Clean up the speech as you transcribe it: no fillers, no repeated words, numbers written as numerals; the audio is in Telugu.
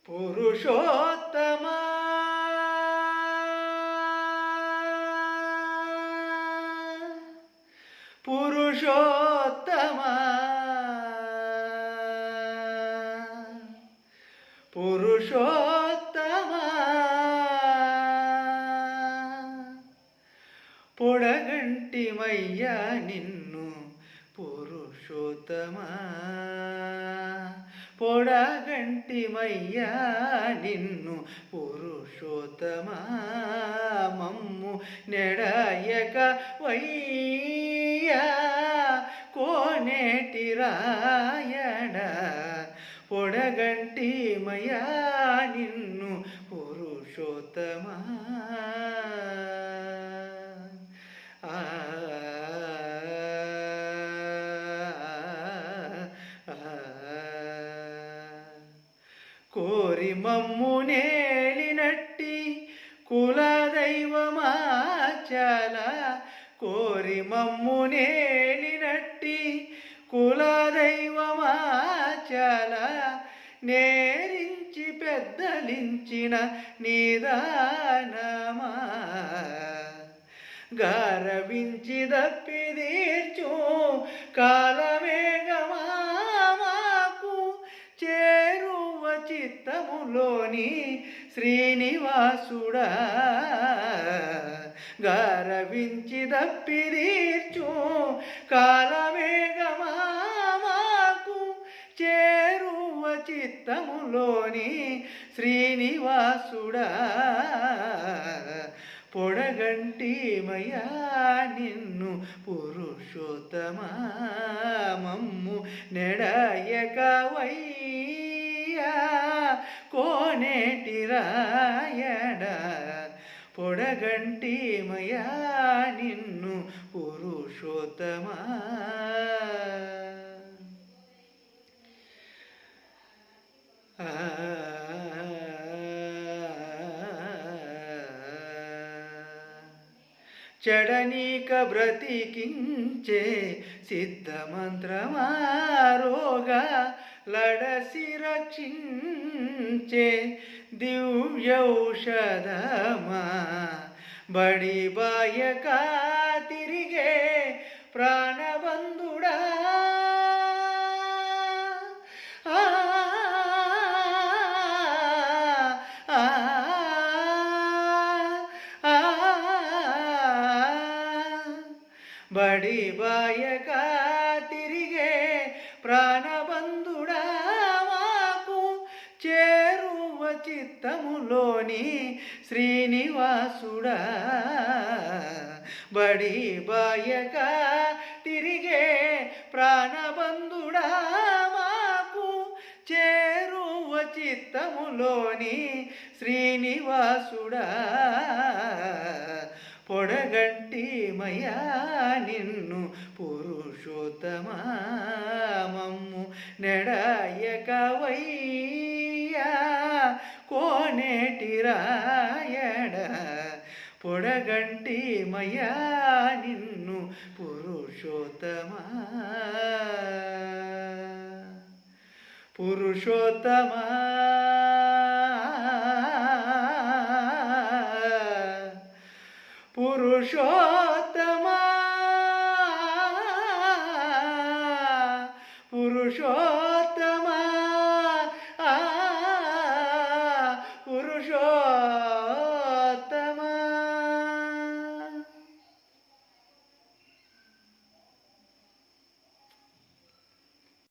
పురుషోత్తమ పురుషోత్తమ పురుషోత్తమ పొడగంటిమయ్యా నిన్ను పురుషోత్తమ పొడగంటిమయ్యా నిన్ను పురుషోత్తమ మమ్ము నెడయక వయ్యా కోనేటి రాయడ పొడగంటిమయ్యా నిన్ను పురుషోత్తమ కోరి మమ్ము నేలినట్టి కులదైవమాచల కోరి మమ్ము నేలినట్టి కులదైవమాచల నేరించి పెద్దలించిన నిదానమా గారవించి దప్పిదీర్చు కాలమేఘమాకు చేరువ చిత్తములోని శ్రీనివాసుడా గారవించి దప్పిదీర్చు కాలమేఘమాకు చేరువ చిత్తములోని శ్రీనివాసుడా పొడగంటిమయ్యా నిన్ను పురుషోత్తమ మమ్ము నెడయక వయ్యా కోనేటి రాయడ పొడగంటిమయ్యా నిన్ను పురుషోత్తమ చెడనీక బ్రతికించే సిద్ధమంత్రమారోగా లడసి రక్షించే దివ్యౌషధమా బడి బాయక తిరిగే ప్రాణబంధుడా బడి బాయక తిరిగే ప్రాణబంధుడా మాకు చేరువ చిత్తములోని శ్రీనివాసుడా బడి బాయక తిరిగే ప్రాణబంధుడా మాకు చేరువ చిత్తములోని శ్రీనివాసుడా పొడగంటిమయ్యా నిన్ను పురుషోత్తమ మమ్ము నెడయక వయ్యా కోనేటి రాయడ పొడగంటిమయ్యా నిన్ను పురుషోత్తమ పురుషోత్తమ పురుషోత్తమ పురుషోత్తమ పురుషోత్తమ